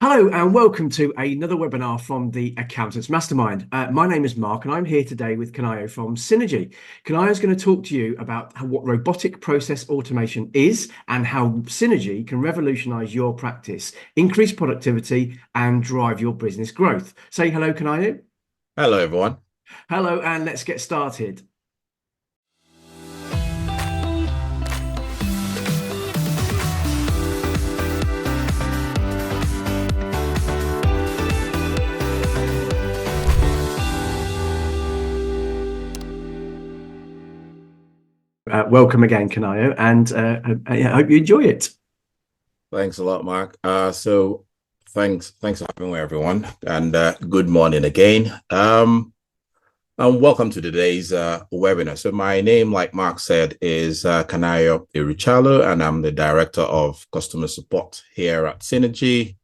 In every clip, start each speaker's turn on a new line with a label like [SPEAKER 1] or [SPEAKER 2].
[SPEAKER 1] Hello and welcome to another webinar from the Accountants Mastermind. My name is Mark and I'm here today with Kanayo from Sinnergy. Kanayo is going to talk to you about what robotic process automation is and how Sinnergy can revolutionize your practice, increase productivity and drive your business growth. Say hello, Kanayo.
[SPEAKER 2] Hello, everyone.
[SPEAKER 1] Hello and let's get started. Welcome again, Kanayo, and I hope you enjoy it.
[SPEAKER 2] Thanks a lot, Mark. Thanks for having me, everyone, and good morning again. And welcome to today's webinar. So my name, like Mark said, is Kanayo Iruchalo, and I'm the Director of Customer Support here at Sinnergy.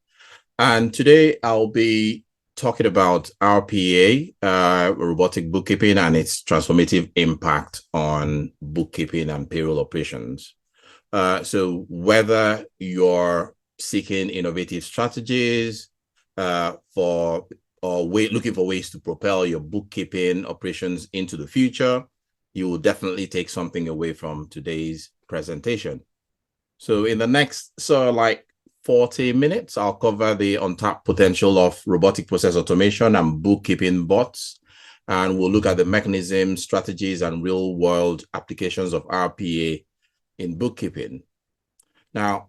[SPEAKER 2] And today I'll be talking about RPA, robotic bookkeeping, and its transformative impact on bookkeeping and payroll operations. So whether you're seeking innovative strategies looking for ways to propel your bookkeeping operations into the future, you will definitely take something away from today's presentation. So in the next 40 minutes, I'll cover the untapped potential of robotic process automation and bookkeeping bots. And we'll look at the mechanisms, strategies, and real-world applications of RPA in bookkeeping. Now,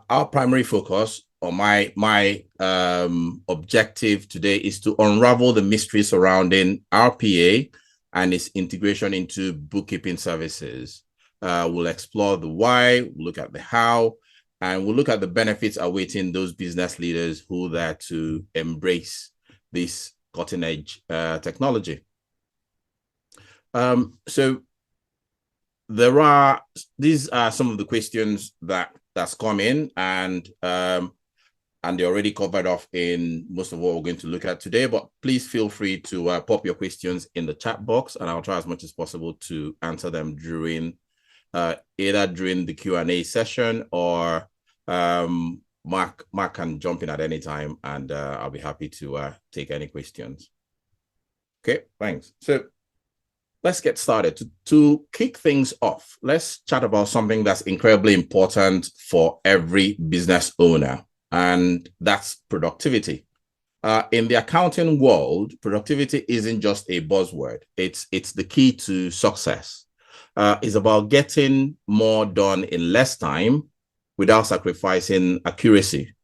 [SPEAKER 2] our primary focus, or my objective today, is to unravel the mystery surrounding RPA and its integration into bookkeeping services. We'll explore the why, we'll look at the how, and we'll look at the benefits awaiting those business leaders who are to embrace this cutting-edge technology. So these are some of the questions that's come in, and they're already covered off in most of what we're going to look at today. But please feel free to pop your questions in the chat box, and I'll try as much as possible to answer them either during the Q&A session, or Mark can jump in at any time, and I'll be happy to take any questions. Okay, thanks. So let's get started. To kick things off, let's chat about something that's incredibly important for every business owner, and that's productivity. In the accounting world, productivity isn't just a buzzword. It's the key to success. It's about getting more done in less time without sacrificing accuracy,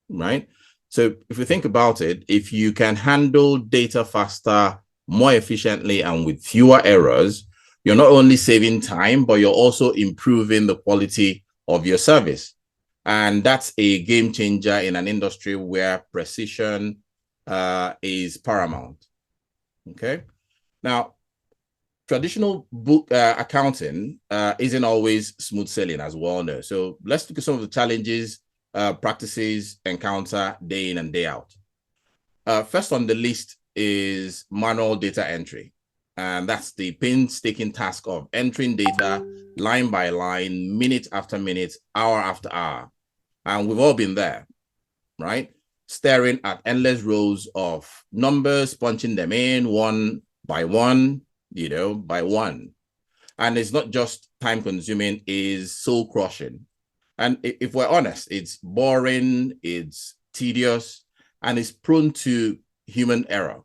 [SPEAKER 2] right? So if you think about it, if you can handle data faster, more efficiently, and with fewer errors, you're not only saving time, but you're also improving the quality of your service. And that's a game changer in an industry where precision is paramount. Okay. Now, traditional book accounting isn't always smooth sailing, as we all know. So let's look at some of the challenges practices encounter day in and day out. First on the list is manual data entry. And that's the painstaking task of entering data line by line, minute after minute, hour after hour. And we've all been there, right? Staring at endless rows of numbers, punching them in one by one, by one. And it's not just time consuming, it's soul crushing. And if we're honest, it's boring, it's tedious, and it's prone to human error.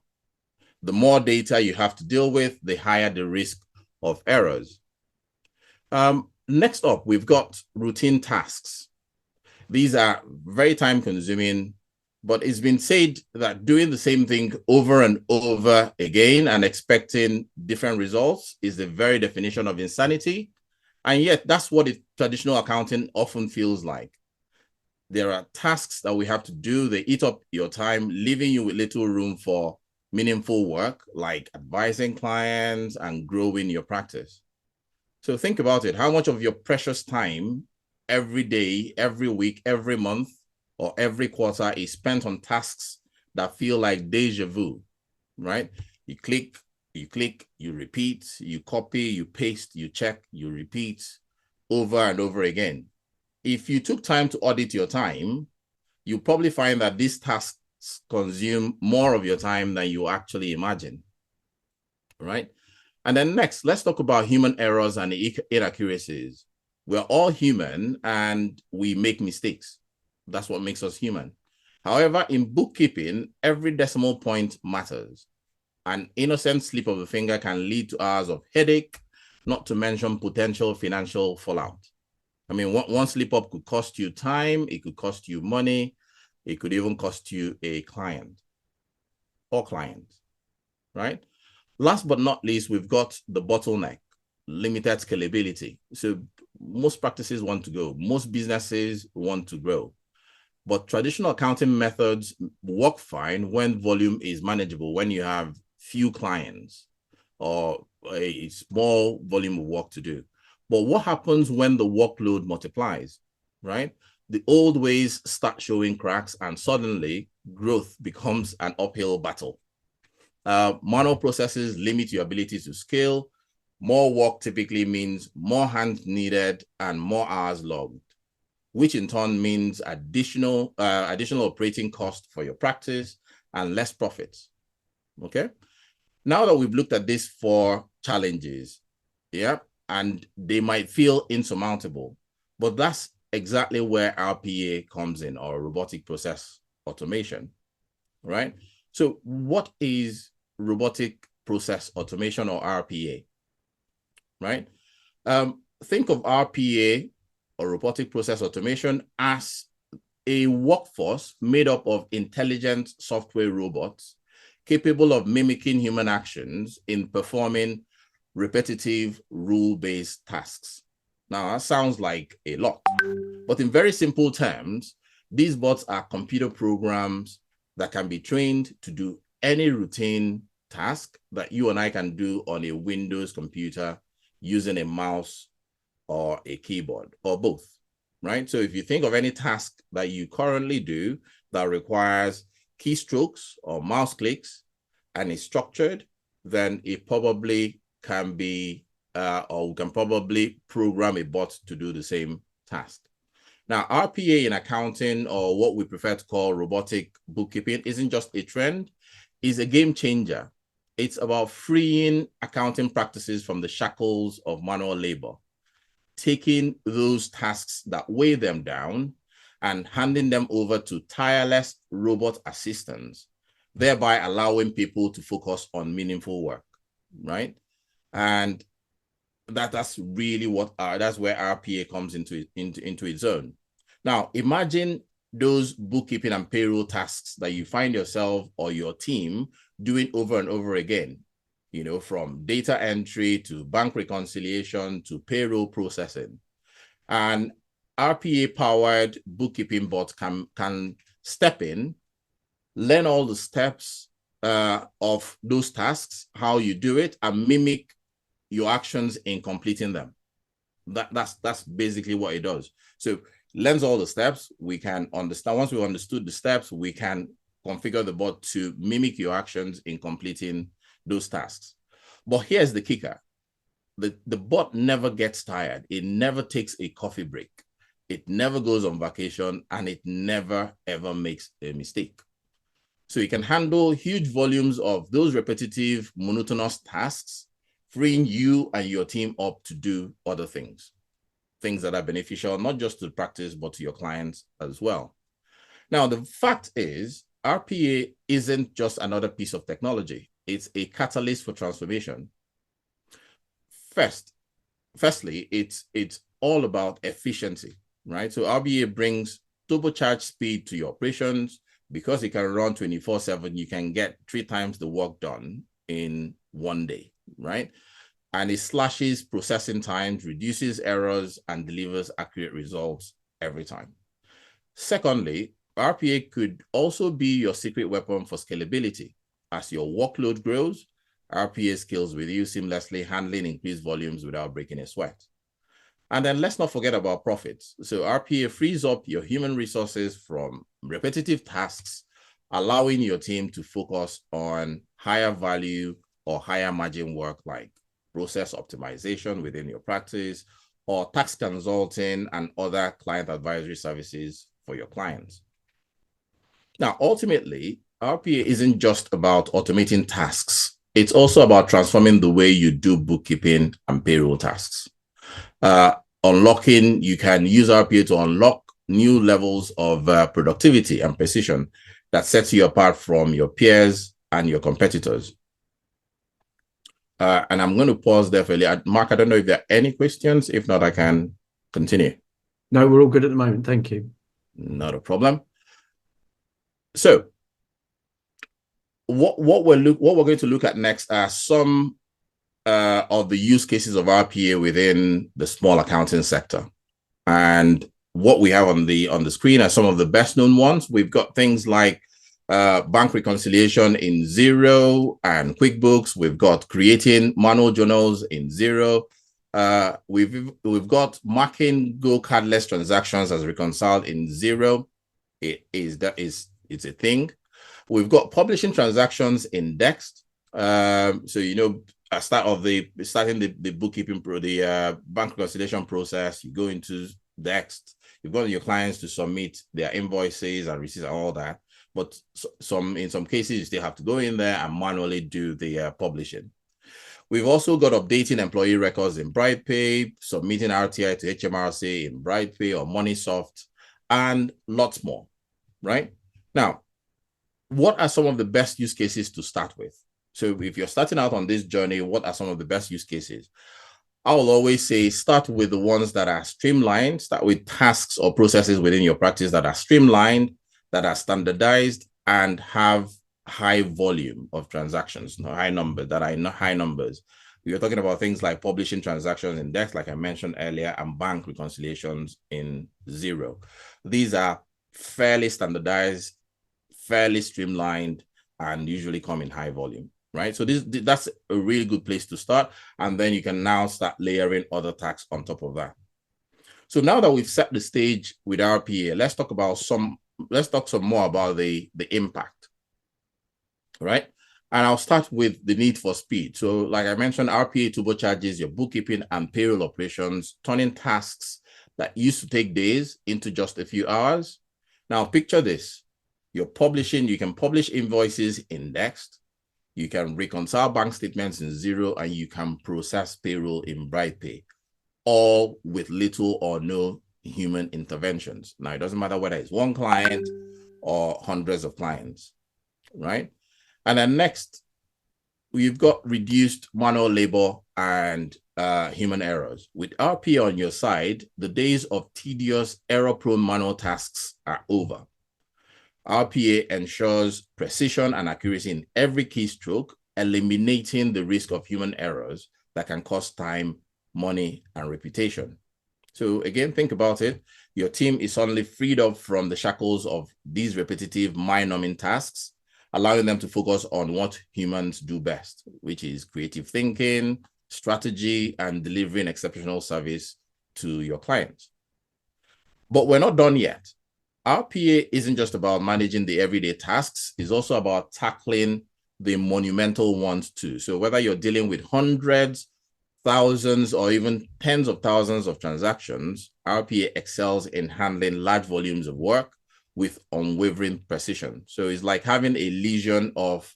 [SPEAKER 2] The more data you have to deal with, the higher the risk of errors. Next up, we've got routine tasks. These are very time consuming, but it's been said that doing the same thing over and over again and expecting different results is the very definition of insanity. And yet that's what traditional accounting often feels like. There are tasks that we have to do. They eat up your time, leaving you with little room for meaningful work like advising clients and growing your practice. So think about it. How much of your precious time every day, every week, every month, or every quarter is spent on tasks that feel like deja vu, right? You click, you repeat, you copy, you paste, you check, you repeat over and over again. If you took time to audit your time, you probably find that these tasks consume more of your time than you actually imagine, right? And then next, let's talk about human errors and inaccuracies. We're all human and we make mistakes. That's what makes us human. However, in bookkeeping, every decimal point matters. An innocent slip of the finger can lead to hours of headache, not to mention potential financial fallout. I mean, one slip up could cost you time, it could cost you money, it could even cost you a client or clients, right? Last but not least, we've got the bottleneck, limited scalability. So most practices want to go, most businesses want to grow. But traditional accounting methods work fine when volume is manageable, when you have few clients or a small volume of work to do. But what happens when the workload multiplies, right? The old ways start showing cracks and suddenly growth becomes an uphill battle. Manual processes limit your ability to scale. More work typically means more hands needed and more hours logged, which in turn means additional operating cost for your practice and less profits. Okay. Now that we've looked at these 4 challenges, yeah, and they might feel insurmountable, but that's exactly where RPA comes in, or robotic process automation, right? So what is robotic process automation, or RPA, right? Think of RPA, or robotic process automation, as a workforce made up of intelligent software robots capable of mimicking human actions in performing repetitive rule-based tasks. Now, that sounds like a lot, but in very simple terms, these bots are computer programs that can be trained to do any routine task that you and I can do on a Windows computer using a mouse or a keyboard, or both, right? So if you think of any task that you currently do that requires keystrokes or mouse clicks and is structured, then it probably can be, or we can probably program a bot to do the same task. Now, RPA in accounting, or what we prefer to call robotic bookkeeping, isn't just a trend, it's a game changer. It's about freeing accounting practices from the shackles of manual labor, taking those tasks that weigh them down and handing them over to tireless robot assistants, thereby allowing people to focus on meaningful work, right? And that's really what that's where RPA comes into its own. Now, imagine those bookkeeping and payroll tasks that you find yourself or your team doing over and over again, you know, from data entry to bank reconciliation to payroll processing. And RPA-powered bookkeeping bot can step in, learn all the steps of those tasks, how you do it, and mimic your actions in completing them. That's basically what it does. So learns all the steps. We can understand, once we've understood the steps, we can configure the bot to mimic your actions in completing those tasks. But here's the kicker. The bot never gets tired. It never takes a coffee break. It never goes on vacation, and it never, ever makes a mistake. So it can handle huge volumes of those repetitive, monotonous tasks, freeing you and your team up to do other things that are beneficial, not just to the practice, but to your clients as well. Now, the fact is, RPA isn't just another piece of technology. It's a catalyst for transformation. Firstly, it's all about efficiency, right? So RPA brings turbocharged speed to your operations. Because it can run 24/7, you can get 3 times the work done in one day, right? And it slashes processing times, reduces errors, and delivers accurate results every time. Secondly, RPA could also be your secret weapon for scalability. As your workload grows, RPA scales with you seamlessly, handling increased volumes without breaking a sweat. And then let's not forget about profits. So RPA frees up your human resources from repetitive tasks, allowing your team to focus on higher value or higher margin work like process optimization within your practice, or tax consulting and other client advisory services for your clients. Now, ultimately, RPA isn't just about automating tasks. It's also about transforming the way you do bookkeeping and payroll tasks. Uh, Unlocking, you can use RPA to unlock new levels of productivity and precision that sets you apart from your peers and your competitors. And I'm going to pause there for a little. Mark, I don't know if there are any questions. If not, I can continue.
[SPEAKER 1] No, we're all good at the moment. Thank you.
[SPEAKER 2] Not a problem. So what we're going to look at next are some of the use cases of RPA within the small accounting sector. And what we have on the screen are some of the best known ones. We've got things like bank reconciliation in Xero and QuickBooks. We've got creating manual journals in Xero. We've got marking Go cardless transactions as reconciled in Xero. It's a thing. We've got publishing transactions in Dext. So starting the bookkeeping the bank reconciliation process, you go into Dext. You've got your clients to submit their invoices and receipts and all that. But in some cases, you still have to go in there and manually do the publishing. We've also got updating employee records in BrightPay, submitting RTI to HMRC in BrightPay or MoneySoft, and lots more, right? Now, what are some of the best use cases to start with? So if you're starting out on this journey, what are some of the best use cases? I will always say start with the ones that are streamlined. Start with tasks or processes within your practice that are streamlined, that are standardized, and have high volume of transactions, high numbers. We're talking about things like publishing transactions in Dex, like I mentioned earlier, and bank reconciliations in Xero. These are fairly standardized, fairly streamlined, and usually come in high volume, right? So that's a really good place to start. And then you can now start layering other tasks on top of that. So now that we've set the stage with RPA, let's talk some more about the impact, right? And I'll start with the need for speed. So like I mentioned, RPA turbocharges your bookkeeping and payroll operations, turning tasks that used to take days into just a few hours. Now picture this. You can publish invoices in Dext, you can reconcile bank statements in Xero, and you can process payroll in BrightPay, all with little or no human interventions. Now, it doesn't matter whether it's one client or hundreds of clients, right? And then next, we've got reduced manual labor and human errors. With RPA on your side, the days of tedious, error-prone manual tasks are over. RPA ensures precision and accuracy in every keystroke, eliminating the risk of human errors that can cost time, money, and reputation. So again, think about it. Your team is suddenly freed up from the shackles of these repetitive, mind-numbing tasks, allowing them to focus on what humans do best, which is creative thinking, strategy, and delivering exceptional service to your clients. But we're not done yet. RPA isn't just about managing the everyday tasks, it's also about tackling the monumental ones too. So whether you're dealing with hundreds, thousands, or even tens of thousands of transactions, RPA excels in handling large volumes of work with unwavering precision. So it's like having a legion of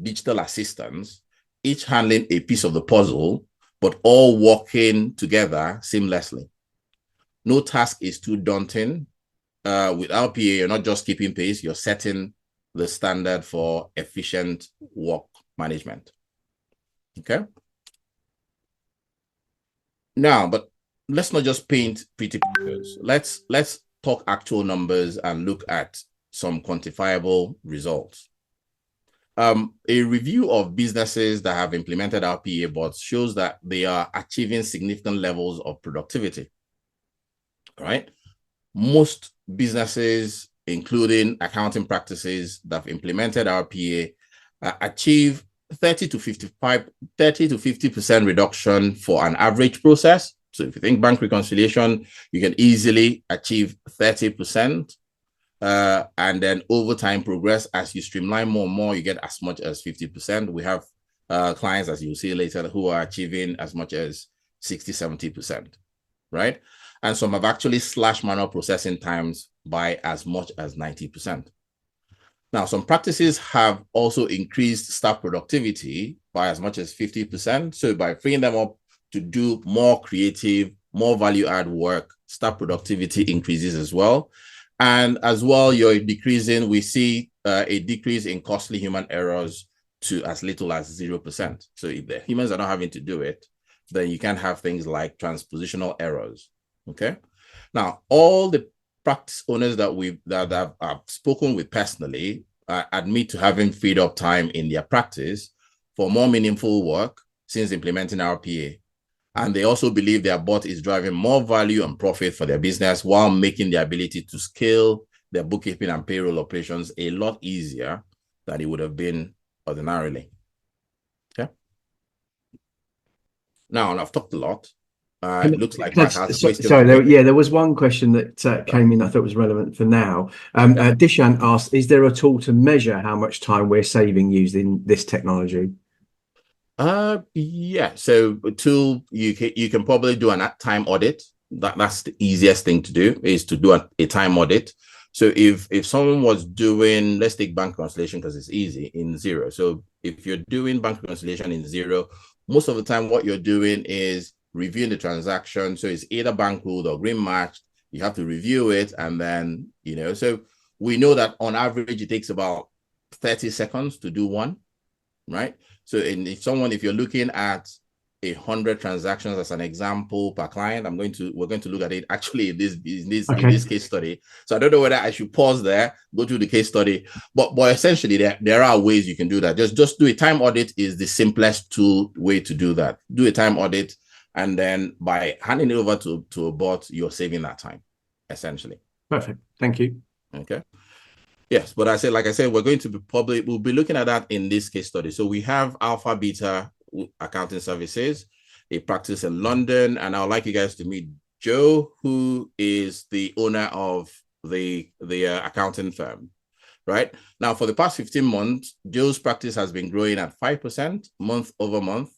[SPEAKER 2] digital assistants, each handling a piece of the puzzle, but all working together seamlessly. No task is too daunting. With RPA, you're not just keeping pace, you're setting the standard for efficient work management. Okay. Now, but let's not just paint pretty pictures. Let's talk actual numbers and look at some quantifiable results. A review of businesses that have implemented RPA bots shows that they are achieving significant levels of productivity. Right? Most businesses, including accounting practices that have implemented RPA, achieve 30 to 50% reduction for an average process. So if you think bank reconciliation, you can easily achieve 30%. And then over time progress, as you streamline more and more, you get as much as 50%. We have clients, as you'll see later, who are achieving as much as 60, 70%, right? And some have actually slashed manual processing times by as much as 90%. Now, some practices have also increased staff productivity by as much as 50%. So by freeing them up to do more creative, more value-add work, staff productivity increases as well. And as well, you're decreasing, we see a decrease in costly human errors to as little as 0%. So if the humans are not having to do it, then you can have things like transpositional errors. Okay. Now, all the practice owners that I've spoken with personally admit to having freed up time in their practice for more meaningful work since implementing RPA. And they also believe their bot is driving more value and profit for their business while making the ability to scale their bookkeeping and payroll operations a lot easier than it would have been ordinarily. Okay. Now, I've talked a lot. It looks like Mark has a question.
[SPEAKER 1] Sorry, there was one question that came in I thought was relevant for now. Dishan asked, is there a tool to measure how much time we're saving using this technology?
[SPEAKER 2] Yeah. So a tool, you can probably do a time audit. That's the easiest thing to do, is to do a time audit. So if someone was doing, let's take bank reconciliation because it's easy in Xero. So if you're doing bank reconciliation in Xero, most of the time what you're doing is reviewing the transaction. So it's either bank ruled or green matched. You have to review it, and then, so we know that on average it takes about 30 seconds to do one, right? So if you're looking at 100 transactions as an example per client, we're going to look at it actually in this case study. So I don't know whether I should pause there, go through the case study, but essentially there are ways you can do that. Just do a time audit is the simplest way to do that. Do a time audit, and then by handing it over to a bot, you're saving that time, essentially.
[SPEAKER 1] Perfect. Thank you.
[SPEAKER 2] Okay. Yes, but like I said, we'll be looking at that in this case study. So we have Alpha Beta Accounting Services, a practice in London, and I would like you guys to meet Joe, who is the owner of the accounting firm. Right now, for the past 15 months, Joe's practice has been growing at 5% month over month.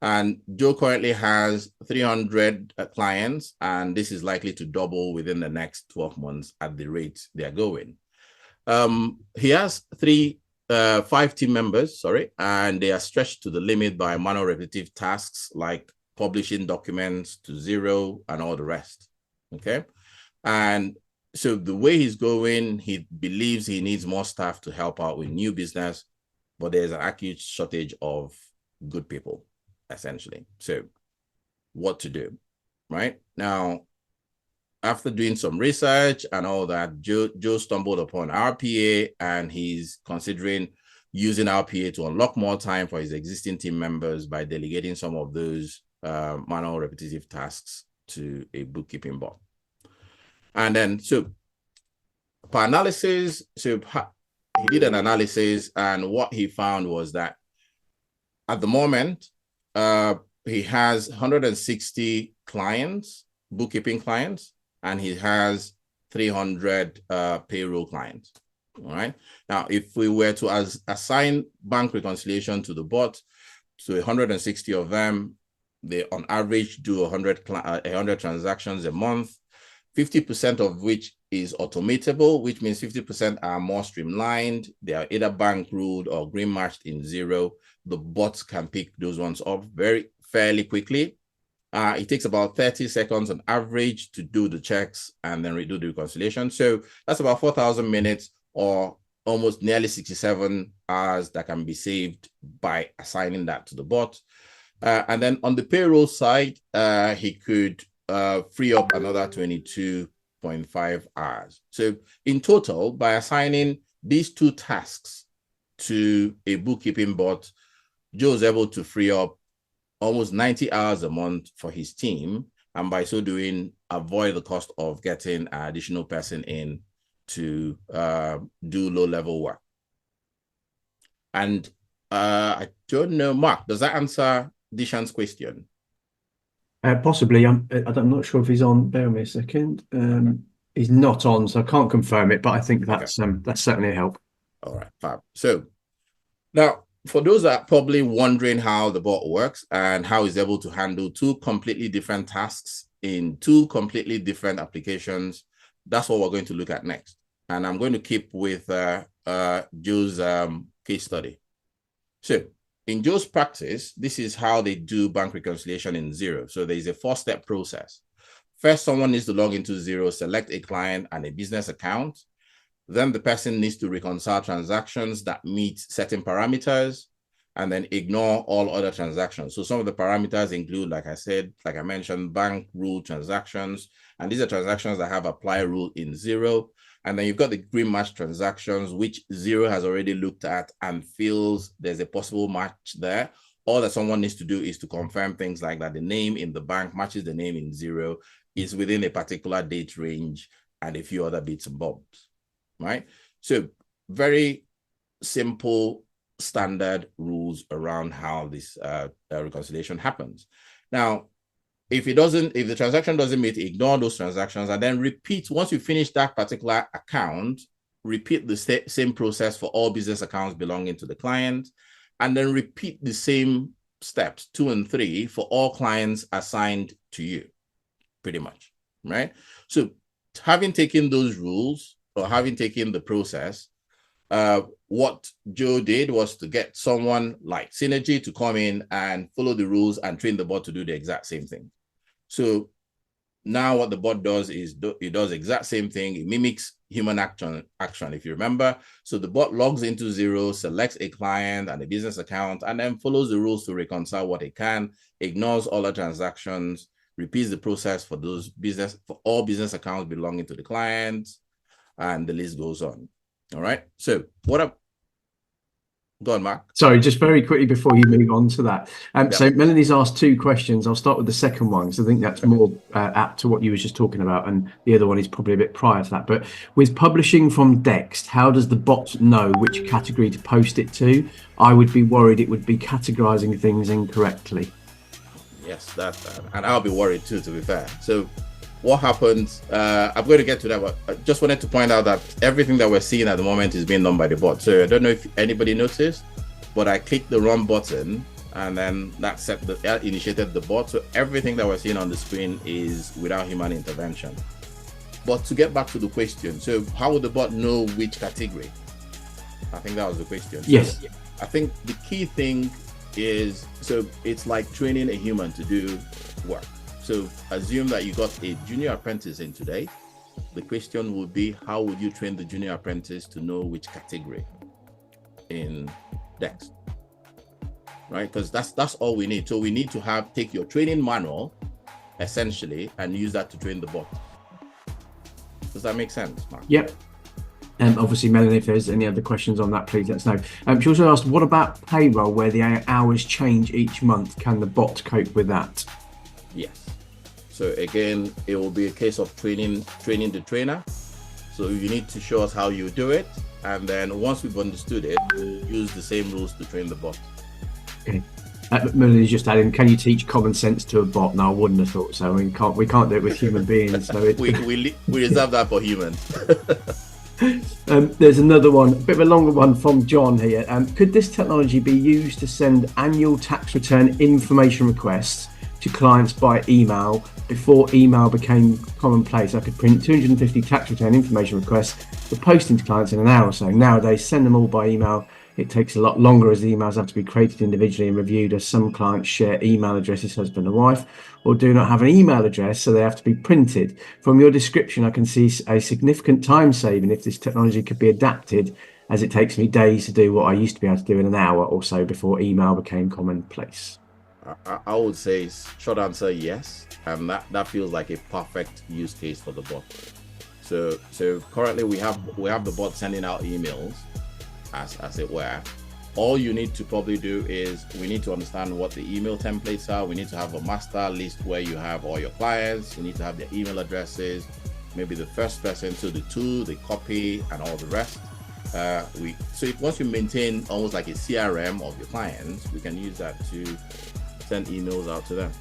[SPEAKER 2] And Joe currently has 300 clients, and this is likely to double within the next 12 months at the rate they're going. He has 5 team members, and they are stretched to the limit by manual repetitive tasks like publishing documents to Xero and all the rest. Okay. And so the way he's going, he believes he needs more staff to help out with new business, but there's an acute shortage of good people, essentially. So what to do, right? Now, after doing some research and all that, Joe stumbled upon RPA, and he's considering using RPA to unlock more time for his existing team members by delegating some of those manual repetitive tasks to a bookkeeping bot. And then, so per analysis, so he did an analysis, and what he found was that at the moment, he has 160 clients, bookkeeping clients, and he has 300 payroll clients. All right. Now, if we were to assign bank reconciliation to the bot, so 160 of them, they on average do 100 transactions a month, 50% of which is automatable, which means 50% are more streamlined. They are either bank ruled or green matched in Xero. The bots can pick those ones up fairly quickly. It takes about 30 seconds on average to do the checks and then redo the reconciliation. So that's about 4,000 minutes, or almost nearly 67 hours that can be saved by assigning that to the bot. And then on the payroll side, he could free up another 22.5 hours. So in total, by assigning these 2 tasks to a bookkeeping bot, Joe's able to free up almost 90 hours a month for his team, and by so doing, avoid the cost of getting an additional person in to do low-level work. And I don't know, Mark, does that answer Dishan's question?
[SPEAKER 1] Possibly. I'm not sure if he's on. Bear with me a second. He's not on, so I can't confirm it, but I think that's certainly a help.
[SPEAKER 2] All right, fab. So now, for those that are probably wondering how the bot works and how it's able to handle 2 completely different tasks in 2 completely different applications, that's what we're going to look at next. And I'm going to keep with Joe's case study. So in Joe's practice, this is how they do bank reconciliation in Xero. So there is a 4-step process. First, someone needs to log into Xero, select a client and a business account. Then the person needs to reconcile transactions that meet certain parameters and then ignore all other transactions. So some of the parameters include, like I mentioned, bank rule transactions. And these are transactions that have apply rule in Xero. And then you've got the green match transactions, which Xero has already looked at and feels there's a possible match there. All that someone needs to do is to confirm things like that the name in the bank matches the name in Xero, is within a particular date range, and a few other bits and bobs, right? So very simple, standard rules around how this reconciliation happens. Now, if the transaction doesn't meet, ignore those transactions and then repeat. Once you finish that particular account, repeat the same process for all business accounts belonging to the client, and then repeat the same steps 2 and 3 for all clients assigned to you, pretty much, right? So having taken those rules or having taken the process, what Joe did was to get someone like Sinnergy to come in and follow the rules and train the bot to do the exact same thing. So now what the bot does is it does the exact same thing. It mimics human action, if you remember. So the bot logs into Xero, selects a client and a business account, and then follows the rules to reconcile what it can, ignores all the transactions, repeats the process for all business accounts belonging to the client, and the list goes on. All right. So go on, Mark.
[SPEAKER 1] Sorry, just very quickly before you move on to that. So Melanie's asked 2 questions. I'll start with the second one, because I think that's more apt to what you were just talking about, and the other one is probably a bit prior to that. But with publishing from Dext, how does the bot know which category to post it to? I would be worried it would be categorizing things incorrectly.
[SPEAKER 2] Yes, and I'll be worried too, to be fair. So what happens, I'm going to get to that, but I just wanted to point out that everything that we're seeing at the moment is being done by the bot. So I don't know if anybody noticed, but I clicked the run button and then that initiated the bot. So everything that we're seeing on the screen is without human intervention. But to get back to the question, so how would the bot know which category? I think that was the question.
[SPEAKER 1] Yes.
[SPEAKER 2] So I think the key thing is, so it's like training a human to do work. So assume that you got a junior apprentice in today. The question would be, how would you train the junior apprentice to know which category in Dext, right? Because that's all we need. So we need to take your training manual, essentially, and use that to train the bot. Does that make sense, Mark?
[SPEAKER 1] Yep. Obviously, Melanie, if there's any other questions on that, please let us know. She also asked, what about payroll, where the hours change each month? Can the bot cope with that?
[SPEAKER 2] Yes. So again, it will be a case of training the trainer. So you need to show us how you do it, and then once we've understood it, we'll use the same rules to train the bot. Okay.
[SPEAKER 1] Melanie's just adding, can you teach common sense to a bot? No, I wouldn't have thought so. I mean, we can't do it with human beings. So
[SPEAKER 2] we reserve that for humans.
[SPEAKER 1] There's another one, a bit of a longer one from John here. Could this technology be used to send annual tax return information requests to clients by email before email became commonplace? I could print 250 tax return information requests for posting to clients in an hour or so. Nowadays, send them all by email. It takes a lot longer as the emails have to be created individually and reviewed, as some clients share email addresses, husband and wife, or do not have an email address, so they have to be printed. From your description, I can see a significant time saving if this technology could be adapted, as it takes me days to do what I used to be able to do in an hour or so before email became commonplace.
[SPEAKER 2] I would say short answer, yes. And that feels like a perfect use case for the bot. So currently we have the bot sending out emails, as it were. All you need to probably do is, we need to understand what the email templates are. We need to have a master list where you have all your clients. We need to have their email addresses, maybe the first person to the two, the copy, and all the rest. Once you maintain almost like a CRM of your clients, we can use that to send emails out to them.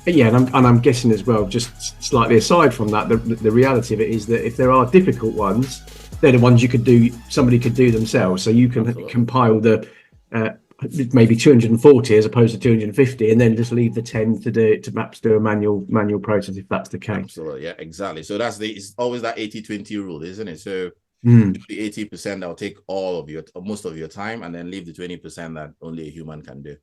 [SPEAKER 1] Yeah, and I'm guessing as well, just slightly aside from that, the reality of it is that if there are difficult ones, they're the ones somebody could do themselves. So you can Absolutely. Compile the maybe 240 as opposed to 250, and then just leave the 10 to perhaps do a manual process if that's the case.
[SPEAKER 2] Absolutely, yeah, exactly. So it's always that 80-20 rule, isn't it? So
[SPEAKER 1] Mm.
[SPEAKER 2] Do the 80% that will take most of your time, and then leave the 20% that only a human can do.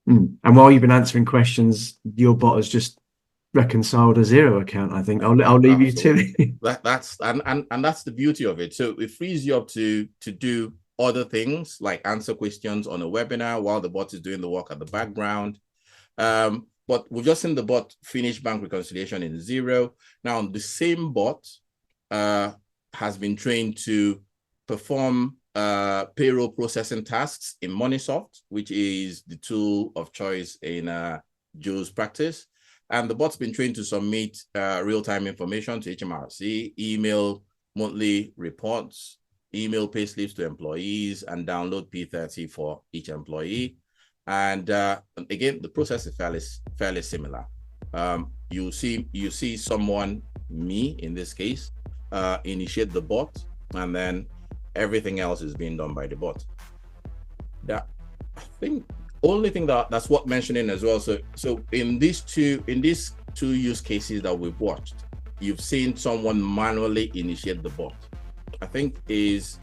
[SPEAKER 1] Mm. And while you've been answering questions, your bot has just reconciled a Xero account. I think I'll leave you to it.
[SPEAKER 2] That's the beauty of it. So it frees you up to do other things like answer questions on a webinar while the bot is doing the work at the background. But we've just seen the bot finish bank reconciliation in Xero. Now the same bot has been trained to perform payroll processing tasks in MoneySoft, which is the tool of choice in Joe's practice. And the bot's been trained to submit real-time information to HMRC, email monthly reports, email payslips to employees, and download P30 for each employee. And again, the process is fairly similar. You see someone, me in this case, initiate the bot, and then everything else is being done by the bot. That, I think, only thing that's worth mentioning as well. So in these two use cases that we've watched, you've seen someone manually initiate the bot. I think is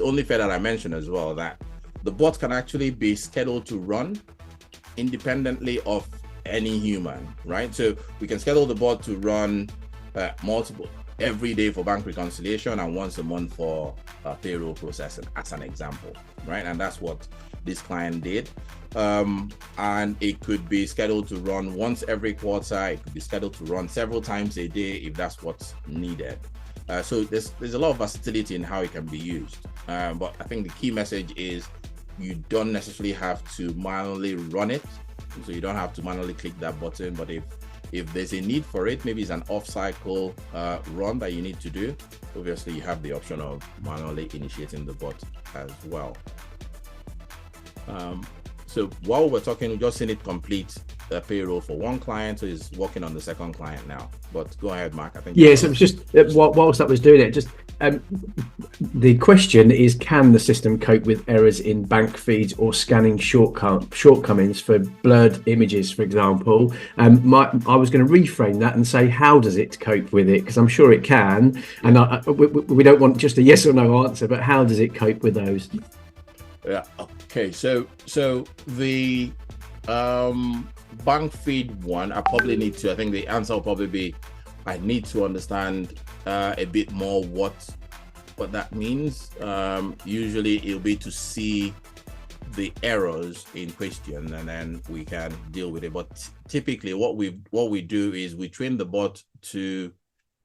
[SPEAKER 2] only fair that I mention as well that the bot can actually be scheduled to run independently of any human, right? So we can schedule the bot to run multiple every day for bank reconciliation and once a month for payroll processing, as an example, right? And that's what this client did. And it could be scheduled to run once every quarter. It could be scheduled to run several times a day if that's what's needed. So there's a lot of versatility in how it can be used. But I think the key message is you don't necessarily have to manually run it. So you don't have to manually click that button. But if there's a need for it, maybe it's an off-cycle run that you need to do, obviously you have the option of manually initiating the bot as well. So while we're talking, we've just seen it complete the payroll for one client, so he's working on the second client now. But go ahead, Mark. I think
[SPEAKER 1] yes, it was just whilst that was doing it, just the question is, can the system cope with errors in bank feeds or scanning shortcomings for blurred images, for example? I was going to reframe that and say, how does it cope with it? Because I'm sure it can, and we don't want just a yes or no answer, but how does it cope with those?
[SPEAKER 2] Yeah. Okay. So the bank feed one, I think the answer will probably be, I need to understand a bit more what that means. Usually it'll be to see the errors in question, and then we can deal with it. But typically what we do is we train the bot to,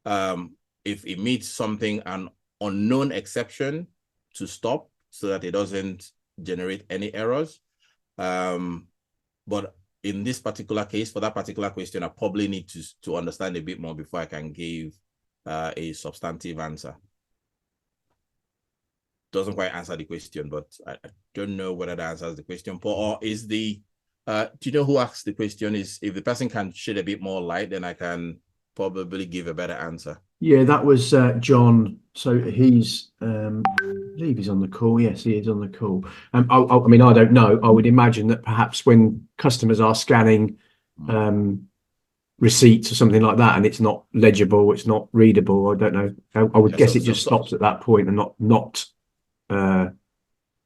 [SPEAKER 2] if it meets something, an unknown exception, to stop so that it doesn't generate any errors. But in this particular case, for that particular question, I probably need to understand a bit more before I can give a substantive answer. Doesn't quite answer the question, but I don't know whether that answers the question. Or is the, do you know who asked the question? Is if the person can shed a bit more light, then I can probably give a better answer.
[SPEAKER 1] Yeah, that was John. So he's, I believe he's on the call. Yes, he is on the call. I mean, I don't know. I would imagine that perhaps when customers are scanning receipts or something like that, and it's not legible, it's not readable, I don't know. I would guess it just stops at that point and not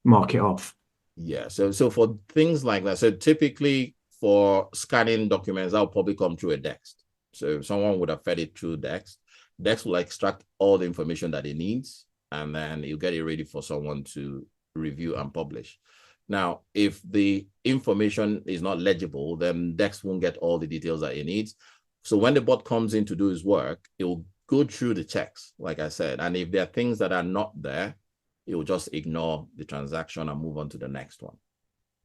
[SPEAKER 1] mark it off.
[SPEAKER 2] Yeah. So for things like that, so typically for scanning documents, that will probably come through a DEX. So someone would have fed it through DEX. DEX will extract all the information that it needs, and then you get it ready for someone to review and publish. Now, if the information is not legible, then DEX won't get all the details that it needs. So when the bot comes in to do his work, it will go through the checks, like I said. And if there are things that are not there, it will just ignore the transaction and move on to the next one.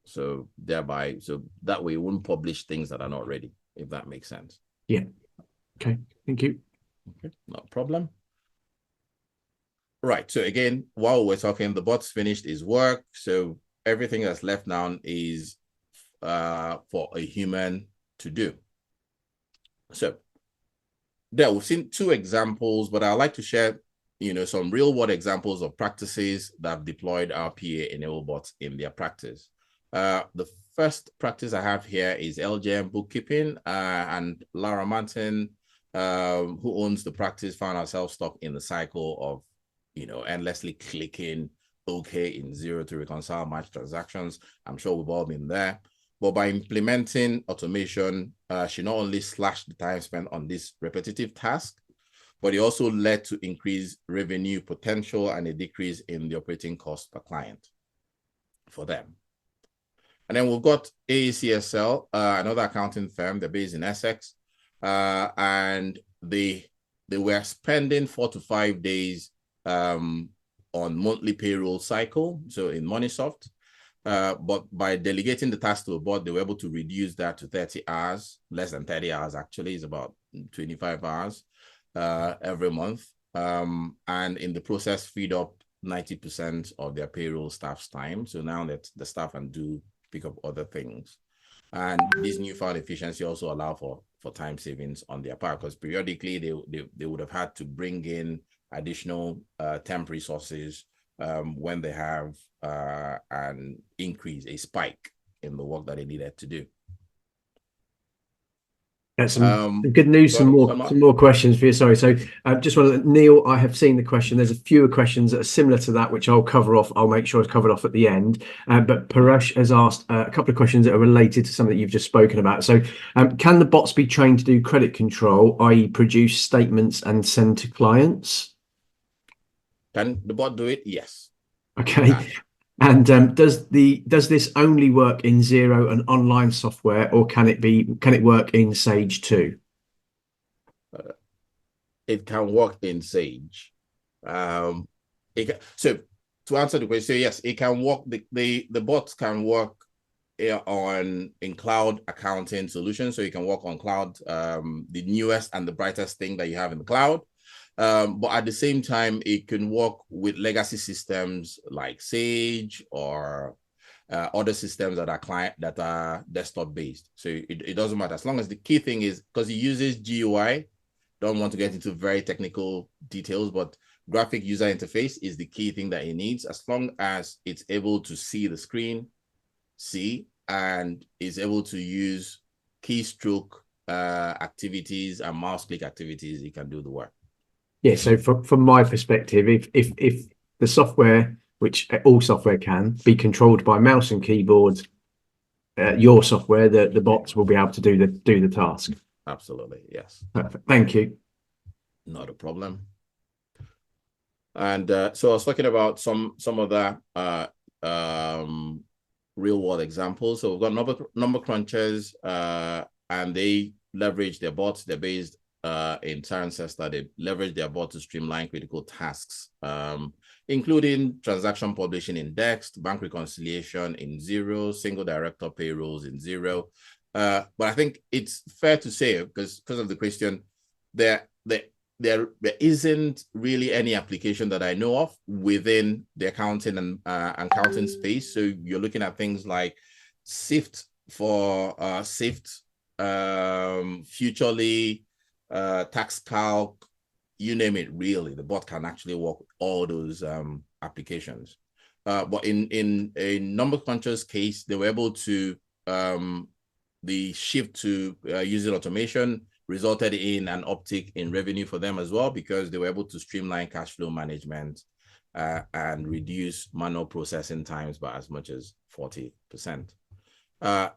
[SPEAKER 2] So that way it won't publish things that are not ready, if that makes sense.
[SPEAKER 1] Yeah. Okay. Thank you.
[SPEAKER 2] Okay, no problem. Right. So again, while we're talking, the bot's finished his work. So everything that's left now is for a human to do. So there, we've seen two examples, but I'd like to share, some real world examples of practices that have deployed our PA-enabled bots in their practice. The first practice I have here is LJM Bookkeeping, and Lara Martin, who owns the practice, found herself stuck in the cycle of endlessly clicking OK in Xero to reconcile match transactions. I'm sure we've all been there. But by implementing automation, she not only slashed the time spent on this repetitive task, but it also led to increased revenue potential and a decrease in the operating cost per client for them. And then we've got AACSL, another accounting firm. They're based in Essex, and they were spending 4 to 5 days on monthly payroll cycle, so in MoneySoft. But by delegating the task to a bot, they were able to reduce that to 30 hours, less than 30 hours actually, is about 25 hours every month. And in the process, freed up 90% of their payroll staff's time. So now that the staff can pick up other things. And this newfound efficiency also allow for time savings on their part, because periodically they would have had to bring in additional temp resources when they have an increase, a spike in the work that they needed to do.
[SPEAKER 1] That's some good news. Some more questions for you. Sorry. So just want to, Neil, I have seen the question. There's a fewer questions that are similar to that, which I'll cover off. I'll make sure it's covered off at the end. But Paresh has asked a couple of questions that are related to something that you've just spoken about. So can the bots be trained to do credit control, i.e. produce statements and send to clients?
[SPEAKER 2] Can the bot do it? Yes.
[SPEAKER 1] Okay. And does this only work in Xero and online software, or can it work in Sage too?
[SPEAKER 2] It can work in Sage. So to answer the question, yes, it can work. The bots can work in cloud accounting solutions. So you can work on cloud, the newest and the brightest thing that you have in the cloud. But at the same time, it can work with legacy systems like Sage or other systems that are desktop based. So it doesn't matter, as long as the key thing is, because it uses GUI. Don't want to get into very technical details, but graphic user interface is the key thing that it needs. As long as it's able to see the screen, and is able to use keystroke activities and mouse click activities, it can do the work.
[SPEAKER 1] Yeah, so from my perspective, if the software, which all software can be controlled by mouse and keyboard, your software, the bots will be able to do the task.
[SPEAKER 2] Absolutely, yes.
[SPEAKER 1] Perfect. Thank you.
[SPEAKER 2] Not a problem. And so I was talking about some of the real world examples. So we've got number crunchers, and they leverage their bots. They're based in transcends that they leverage their bot to streamline critical tasks, including transaction publishing in Dext, bank reconciliation in Xero, single director payrolls in Xero. But I think it's fair to say, because of the question, there isn't really any application that I know of within the accounting and accounting space. So you're looking at things like Sift for Sift, Futurely, tax calc, you name it, really. The bot can actually work with all those applications. But in a number crunchers case, they were able to, the shift to using automation resulted in an uptick in revenue for them as well, because they were able to streamline cash flow management and reduce manual processing times by as much as 40%.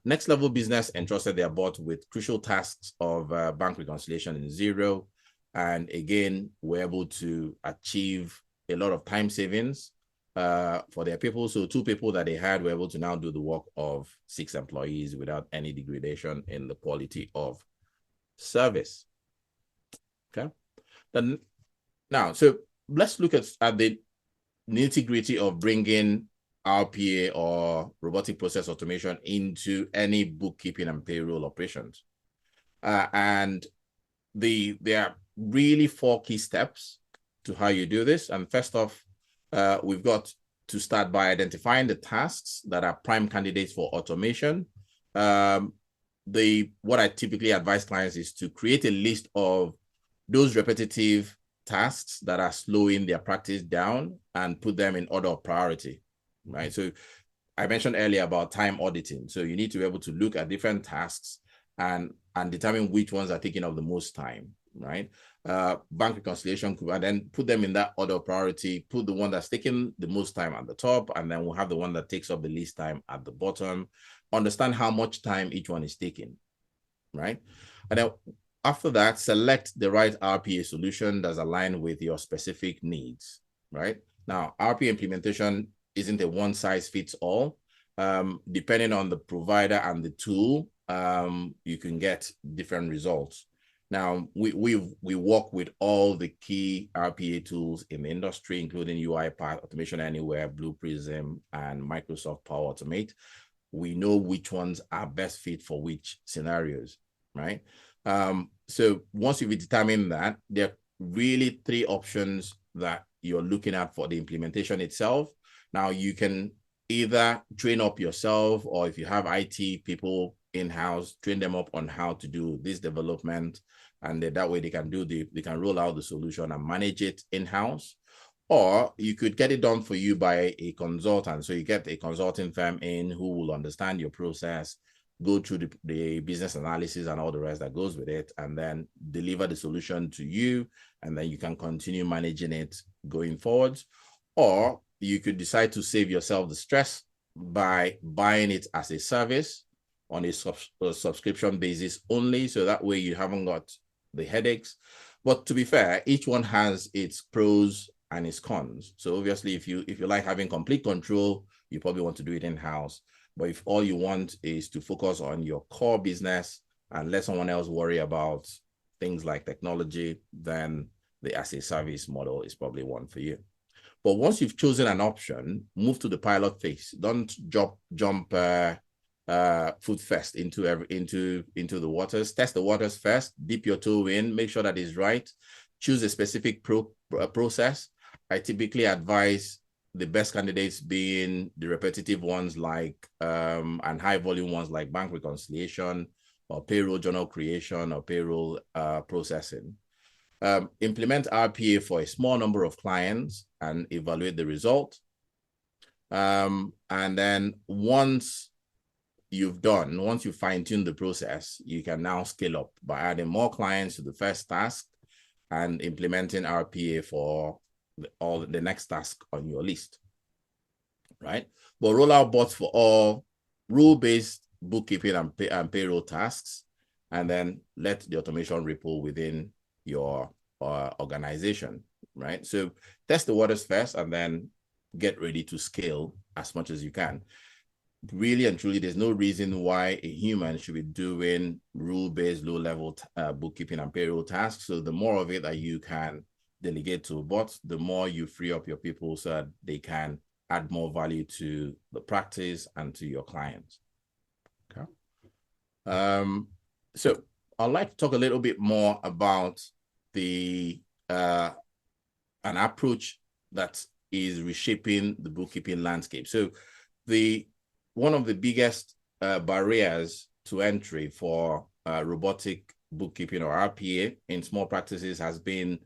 [SPEAKER 2] Next Level Business entrusted their bot with crucial tasks of bank reconciliation in Xero, and again were able to achieve a lot of time savings for their people. So 2 people that they had were able to now do the work of 6 employees without any degradation in the quality of service. Okay. Then now, so let's look at the nitty-gritty of bringing RPA or robotic process automation into any bookkeeping and payroll operations. And there are really 4 key steps to how you do this. And first off, we've got to start by identifying the tasks that are prime candidates for automation. What I typically advise clients is to create a list of those repetitive tasks that are slowing their practice down and put them in order of priority, right? So I mentioned earlier about time auditing. So you need to be able to look at different tasks and and determine which ones are taking up the most time, right? Bank reconciliation, and then put them in that order of priority, put the one that's taking the most time at the top, and then we'll have the one that takes up the least time at the bottom. Understand how much time each one is taking, right? And then after that, select the right RPA solution that's aligned with your specific needs, right? Now, RPA implementation isn't a one size fits all. Depending on the provider and the tool, you can get different results. Now, we work with all the key RPA tools in the industry, including UiPath, Automation Anywhere, Blue Prism, and Microsoft Power Automate. We know which ones are best fit for which scenarios, right? So once you've determined that, there are really three options that you're looking at for the implementation itself. Now, you can either train up yourself, or if you have IT people in-house, train them up on how to do this development, and that way they can roll out the solution and manage it in-house. Or you could get it done for you by a consultant. So you get a consulting firm in who will understand your process, go through the business analysis and all the rest that goes with it, and then deliver the solution to you, and then you can continue managing it going forward. Or you could decide to save yourself the stress by buying it as a service on a subscription basis only, so that way you haven't got the headaches. But to be fair, each one has its pros and its cons. So obviously, if you like having complete control, you probably want to do it in-house. But if all you want is to focus on your core business and let someone else worry about things like technology, then the as a service model is probably one for you. But once you've chosen an option, move to the pilot phase. Don't jump foot first into the waters. Test the waters first. Dip your toe in. Make sure that it's right. Choose a specific process. I typically advise the best candidates being the repetitive ones like and high volume ones like bank reconciliation or payroll journal creation or payroll processing. Implement RPA for a small number of clients and evaluate the result. And then once you've fine-tuned the process, you can now scale up by adding more clients to the first task and implementing RPA for all the next task on your list, right? But roll out bots for all rule-based bookkeeping and payroll tasks, and then let the automation ripple within your organization, right? So test the waters first and then get ready to scale as much as you can. Really and truly, there's no reason why a human should be doing rule-based, low-level bookkeeping and payroll tasks. So the more of it that you can delegate to a bot, the more you free up your people so that they can add more value to the practice and to your clients. Okay. So I'd like to talk a little bit more about an approach that is reshaping the bookkeeping landscape. So one of the biggest barriers to entry for robotic bookkeeping or RPA in small practices has been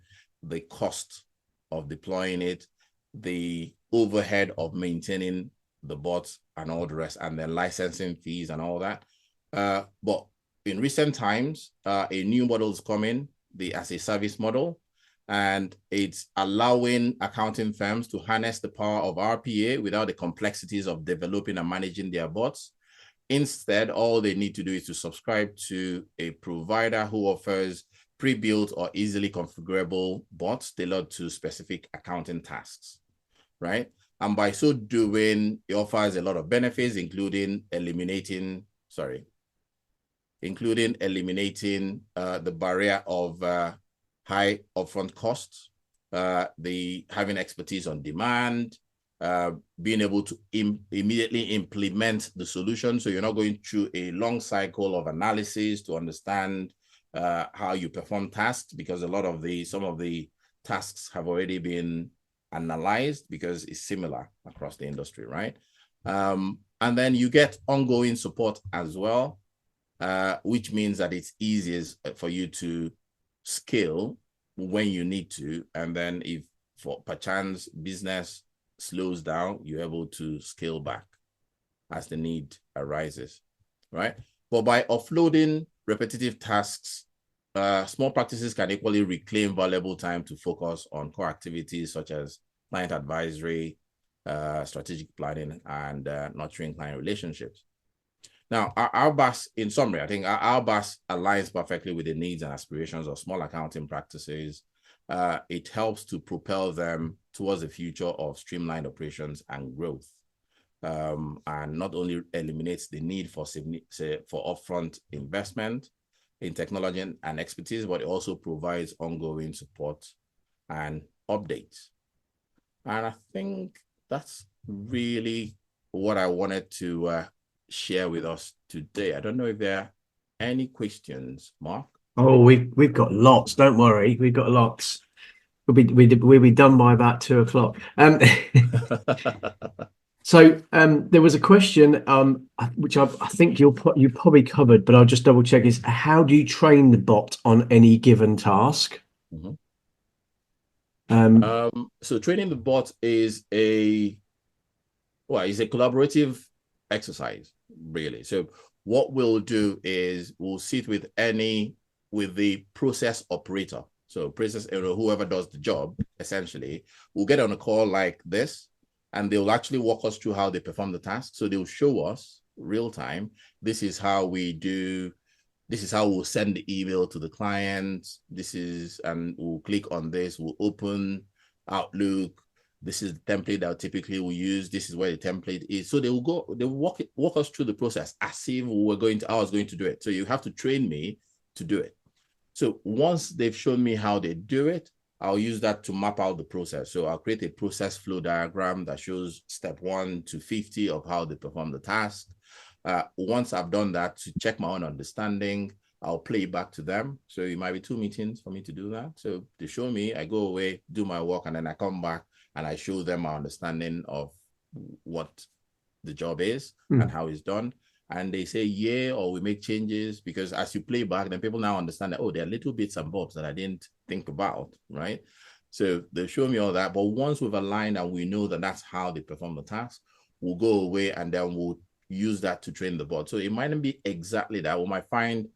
[SPEAKER 2] the cost of deploying it, the overhead of maintaining the bots and all the rest, and then licensing fees and all that. But in recent times, a new model is coming, the as a service model, and it's allowing accounting firms to harness the power of RPA without the complexities of developing and managing their bots. Instead, all they need to do is to subscribe to a provider who offers pre-built or easily configurable bots tailored to specific accounting tasks, right? And by so doing, it offers a lot of benefits, including eliminating the barrier of high upfront costs, the having expertise on demand, being able to immediately implement the solution. So you're not going through a long cycle of analysis to understand how you perform tasks, because some of the tasks have already been analyzed because it's similar across the industry, right? And then you get ongoing support as well, which means that it's easiest for you to scale when you need to. And then if for perchance business slows down, you're able to scale back as the need arises, right? But by offloading repetitive tasks, small practices can equally reclaim valuable time to focus on core activities such as client advisory, strategic planning, and nurturing client relationships. Now, our BAS, in summary, I think our BAS aligns perfectly with the needs and aspirations of small accounting practices. It helps to propel them towards the future of streamlined operations and growth, and not only eliminates the need for upfront investment in technology and expertise, but it also provides ongoing support and updates. And I think that's really what I wanted to share with us today. I don't know if there are any questions, Mark.
[SPEAKER 1] Oh, we've got lots. Don't worry, we've got lots. We'll be done by about 2 o'clock. So there was a question which I think you probably covered, but I'll just double check: is how do you train the bot on any given task?
[SPEAKER 2] So training the bot is a collaborative exercise, really. So what we'll do is we'll sit with the process operator. So process, whoever does the job, essentially, we'll get on a call like this, and they'll actually walk us through how they perform the task. So they'll show us real time, this is how we do, this is how we'll send the email to the client, and we'll click on this, we'll open Outlook, this is the template that typically we use, this is where the template is. So they'll walk us through the process as if I was going to do it. So you have to train me to do it. So once they've shown me how they do it, I'll use that to map out the process. So I'll create a process flow diagram that shows step 1 to 50 of how they perform the task. Once I've done that, to check my own understanding, I'll play it back to them. So it might be 2 meetings for me to do that. So they show me, I go away, do my work, and then I come back and I show them my understanding of what the job is and how it's done. And they say, yeah, or we make changes, because as you play back, then people now understand that, oh, there are little bits and bobs that I didn't think about, right? So they show me all that. But once we've aligned and we know that that's how they perform the task, we'll go away and then we'll use that to train the bot. So it might not be exactly that. We might find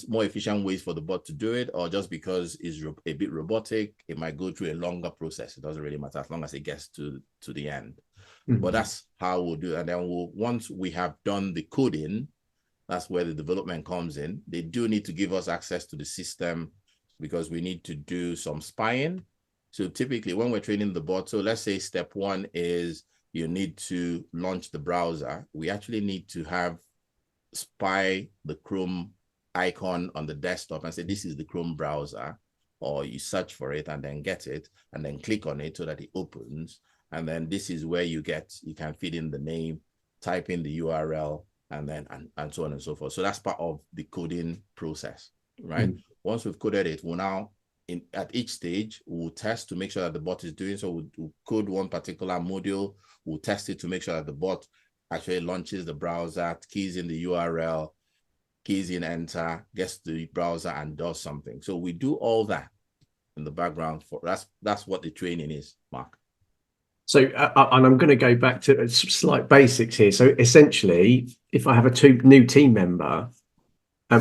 [SPEAKER 2] more efficient ways for the bot to do it, or just because it's a bit robotic, it might go through a longer process. It doesn't really matter as long as it gets to the end. But that's how we'll do it. And then once we have done the coding, that's where the development comes in. They do need to give us access to the system because we need to do some spying. So typically when we're training the bot, so let's say step 1 is you need to launch the browser. We actually need to spy the Chrome icon on the desktop and say, this is the Chrome browser, or you search for it and then get it and then click on it so that it opens. And then this is where you can feed in the name, type in the URL, and then and so on and so forth. So that's part of the coding process, right? Once we've coded it, we'll now at each stage we'll test to make sure that the bot is doing so. We'll code one particular module, we'll test it to make sure that the bot actually launches the browser, keys in the URL, keys in enter, gets to the browser and does something. So we do all that in the background. That's what the training is, Mark.
[SPEAKER 1] So, and I'm going to go back to slight basics here. So essentially, if I have a new team member,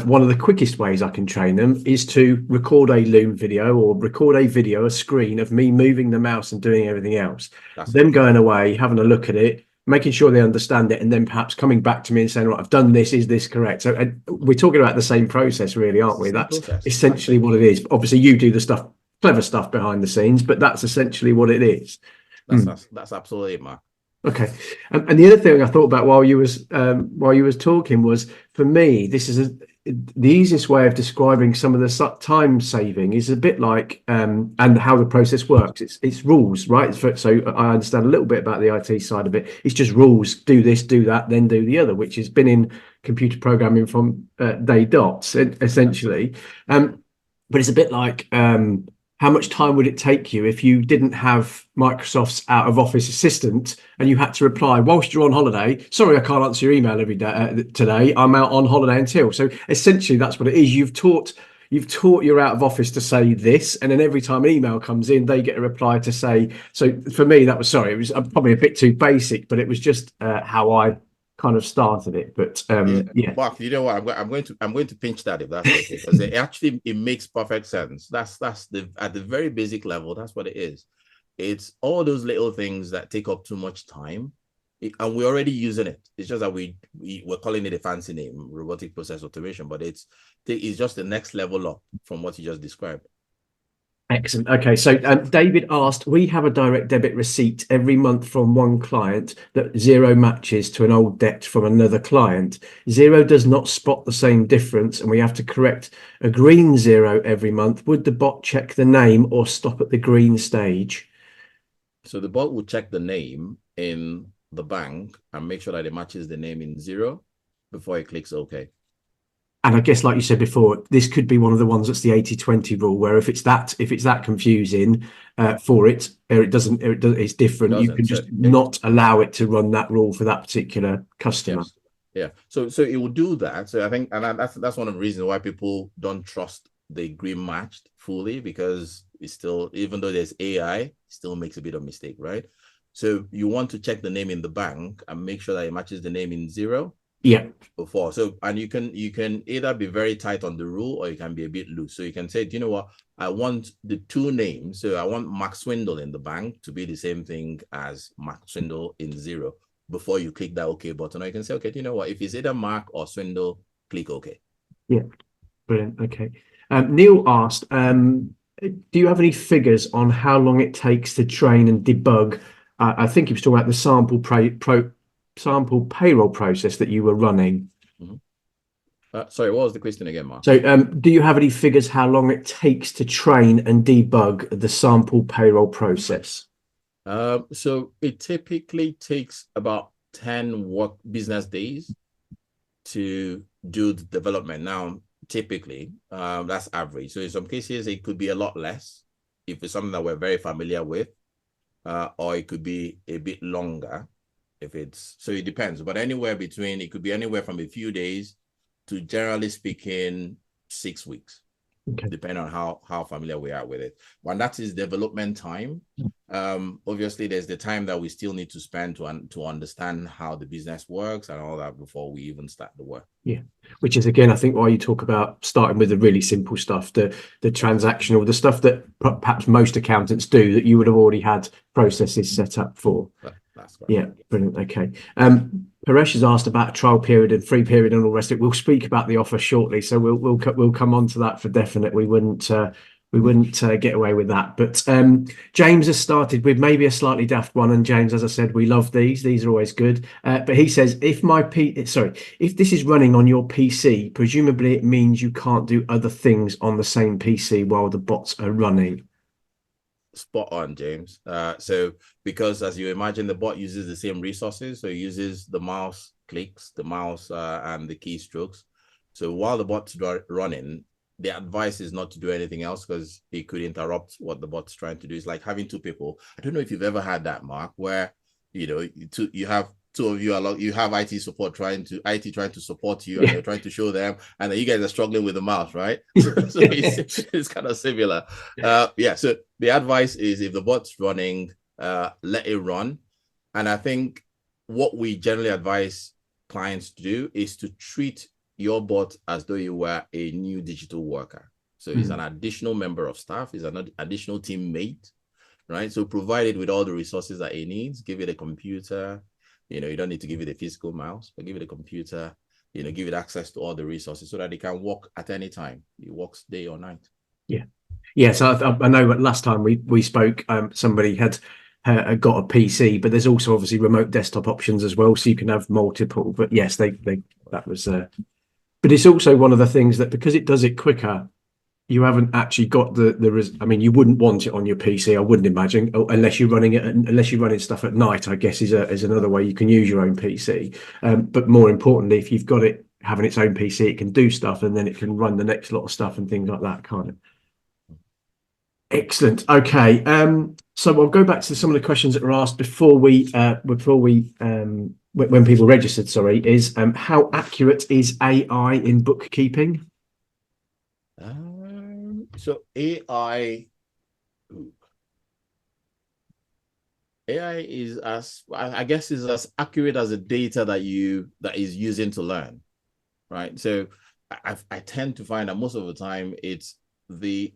[SPEAKER 1] one of the quickest ways I can train them is to record a Loom video or record a screen of me moving the mouse and doing everything else. Them going away, having a look at it, making sure they understand it, and then perhaps coming back to me and saying, right, I've done this, is this correct? So we're talking about the same process, really, aren't we? That's essentially what it is. Obviously, you do the clever stuff behind the scenes, but that's essentially what it is.
[SPEAKER 2] That's absolutely it, Mark.
[SPEAKER 1] Okay, and the other thing I thought about while you was talking was, for me, this is the easiest way of describing some of the time saving is a bit like and how the process works. It's rules, right? So I understand a little bit about the IT side of it. It's just rules: do this, do that, then do the other, which has been in computer programming from day dots, essentially. But it's a bit like how much time would it take you if you didn't have Microsoft's out of office assistant and you had to reply whilst you're on holiday? Sorry, I can't answer your email every day today. I'm out on holiday until. So essentially, that's what it is. You've taught your out of office to say this, and then every time an email comes in, they get a reply to say. So for me, it was probably a bit too basic, but it was just how I kind of started it. But yeah.
[SPEAKER 2] Mark, you know what? I'm going to pinch that if that's okay, because it makes perfect sense. That's the at the very basic level. That's what it is. It's all those little things that take up too much time, and we're already using it. It's just that we're calling it a fancy name, robotic process automation, but it's just the next level up from what you just described.
[SPEAKER 1] Excellent. Okay, so David asked, we have a direct debit receipt every month from one client that Xero matches to an old debt from another client. Xero does not spot the same difference, and we have to correct a green Xero every month. Would the bot check the name or stop at the green stage?
[SPEAKER 2] So the bot will check the name in the bank and make sure that it matches the name in Xero before it clicks OK.
[SPEAKER 1] And I guess, like you said before, this could be one of the ones that's the 80-20 rule, where if it's that confusing for it, or it's different, you can just not allow it to run that rule for that particular customer.
[SPEAKER 2] Yes. Yeah. So it will do that. So I think, and that's one of the reasons why people don't trust the green matched fully, because it's still, even though there's AI, it still makes a bit of mistake, right? So you want to check the name in the bank and make sure that it matches the name in Xero.
[SPEAKER 1] Yeah.
[SPEAKER 2] Before. So, and you can either be very tight on the rule, or you can be a bit loose. So you can say, do you know what? I want the two names. So I want Mark Swindle in the bank to be the same thing as Mark Swindle in Xero before you click that OK button. Or you can say, okay, do you know what? If it's either Mark or Swindle, click OK.
[SPEAKER 1] Yeah. Brilliant. Okay. Neil asked, do you have any figures on how long it takes to train and debug? I think he was talking about the sample payroll process that you were running.
[SPEAKER 2] Sorry, what was the question again, Mark?
[SPEAKER 1] So do you have any figures how long it takes to train and debug the sample payroll process?
[SPEAKER 2] So it typically takes about 10 business days to do the development. Now, typically, that's average. So in some cases, it could be a lot less if it's something that we're very familiar with, or it could be a bit longer. So it depends, but it could be anywhere from a few days to, generally speaking, 6 weeks, okay, depending on how familiar we are with it. When that is development time, obviously there's the time that we still need to spend to understand how the business works and all that before we even start the work.
[SPEAKER 1] Yeah, which is, again, I think why you talk about starting with the really simple stuff, the transactional, the stuff that perhaps most accountants do that you would have already had processes set up for.
[SPEAKER 2] That's correct.
[SPEAKER 1] Yeah, brilliant. Okay. Paresh has asked about a trial period and free period and all the rest of it. We'll speak about the offer shortly, so we'll come on to that for definite. We wouldn't get away with that. But James has started with maybe a slightly daft one, and James, as I said, we love these. These are always good. But he says, if this is running on your PC, presumably it means you can't do other things on the same PC while the bots are running.
[SPEAKER 2] Spot on, James. So because, as you imagine, the bot uses the same resources, so it uses the mouse clicks, the mouse and the keystrokes. So while the bot's running, the advice is not to do anything else, because it could interrupt what the bot's trying to do. It's like having two people. I don't know if you've ever had that, Mark, where you have two of you have IT support trying to support you, and you're trying to show them, and then you guys are struggling with the mouse, right? So it's kind of similar. So the advice is, if the bot's running, let it run. And I think what we generally advise clients to do is to treat your bot as though you were a new digital worker. So he's an additional member of staff, he's an additional teammate, right? So provide it with all the resources that he needs. Give it a computer. You don't need to give it a physical mouse, but give it a computer, give it access to all the resources so that it can work at any time. It works day or night. Yeah.
[SPEAKER 1] Yeah. So I know last time we spoke, somebody had got a PC, but there's also obviously remote desktop options as well. So you can have multiple, but yes, that was, but it's also one of the things that, because it does it quicker, you haven't actually got I mean, you wouldn't want it on your PC, I wouldn't imagine, unless you're running stuff at night, I guess is another way you can use your own PC. But more importantly, if you've got it having its own PC, it can do stuff, and then it can run the next lot of stuff and things like that kind of. Excellent. Okay. So we'll go back to some of the questions that were asked when people registered, is how accurate is AI in bookkeeping?
[SPEAKER 2] So AI, AI is I guess is as accurate as the data that is using to learn, right? So I tend to find that most of the time it's the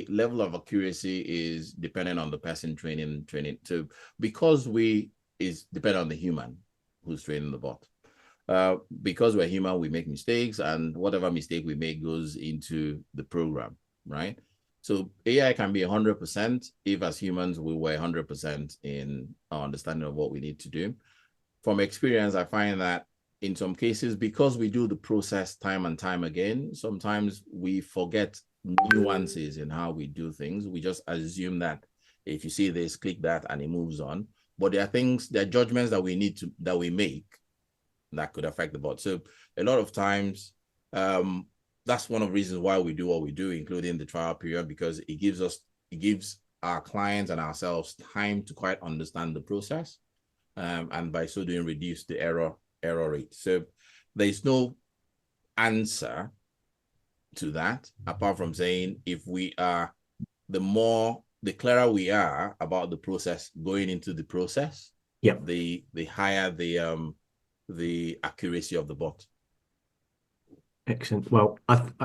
[SPEAKER 2] level of accuracy is dependent on the person training. So because we is dependent on the human who's training the bot. Because we're human, we make mistakes, and whatever mistake we make goes into the program, right? So AI can be 100% if as humans we were 100% in our understanding of what we need to do. From experience, I find that in some cases, because we do the process time and time again, sometimes we forget nuances in how we do things. We just assume that if you see this, click that, and it moves on. But there are judgments that we make that could affect the bot. So a lot of times, that's one of the reasons why we do what we do, including the trial period, because it gives our clients and ourselves time to quite understand the process, and by so doing reduce the error rate. So there's no answer to that apart from saying if we are the clearer we are about the process going into the process,
[SPEAKER 1] yeah,
[SPEAKER 2] the higher the accuracy of the bot.
[SPEAKER 1] Excellent. Well,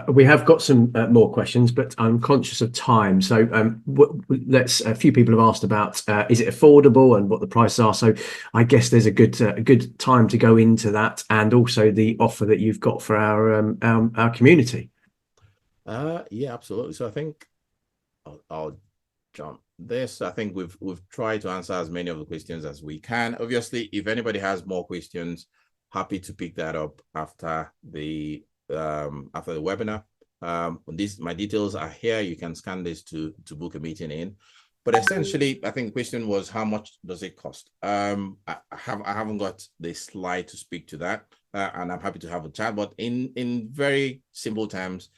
[SPEAKER 1] we have got some more questions, but I'm conscious of time. So a few people have asked about is it affordable and what the prices are. So I guess there's a good time to go into that, and also the offer that you've got for our community.
[SPEAKER 2] Yeah, absolutely. So I think I'll jump this. I think we've tried to answer as many of the questions as we can. Obviously, if anybody has more questions, happy to pick that up after the webinar. My details are here. You can scan this to book a meeting in. But essentially, I think the question was, how much does it cost? I haven't got the slide to speak to that, and I'm happy to have a chat. But in very simple terms,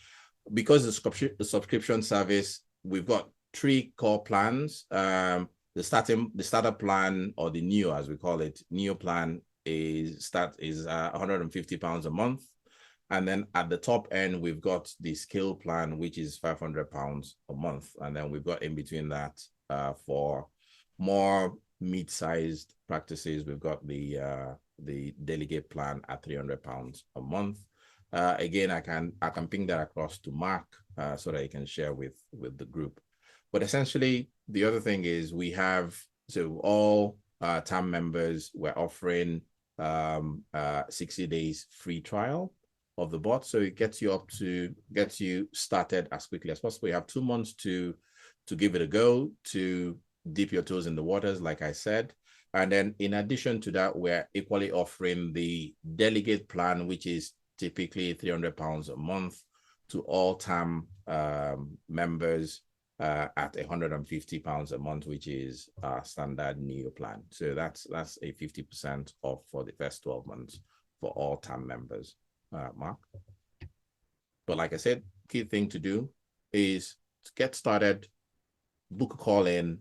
[SPEAKER 2] because the subscription service, we've got 3 core plans. The starter plan, or the neo as we call it, neo plan is £150 a month. And then at the top end, we've got the scale plan, which is £500 a month. And then we've got in between that for more mid-sized practices, we've got the Delegate plan at £300 a month. Again, I can ping that across to Mark so that he can share with the group. But essentially, the other thing is we have, so all TAM members, we're offering 60 days free trial of the bot. So it gets you started as quickly as possible. You have 2 months to give it a go, to dip your toes in the waters, like I said. And then in addition to that, we're equally offering the Delegate plan, which is typically £300 a month to all TAM members at £150 a month, which is our standard Neo plan. So that's a 50% off for the first 12 months for all TAM members. Mark. But like I said, key thing to do is to get started, book a call in,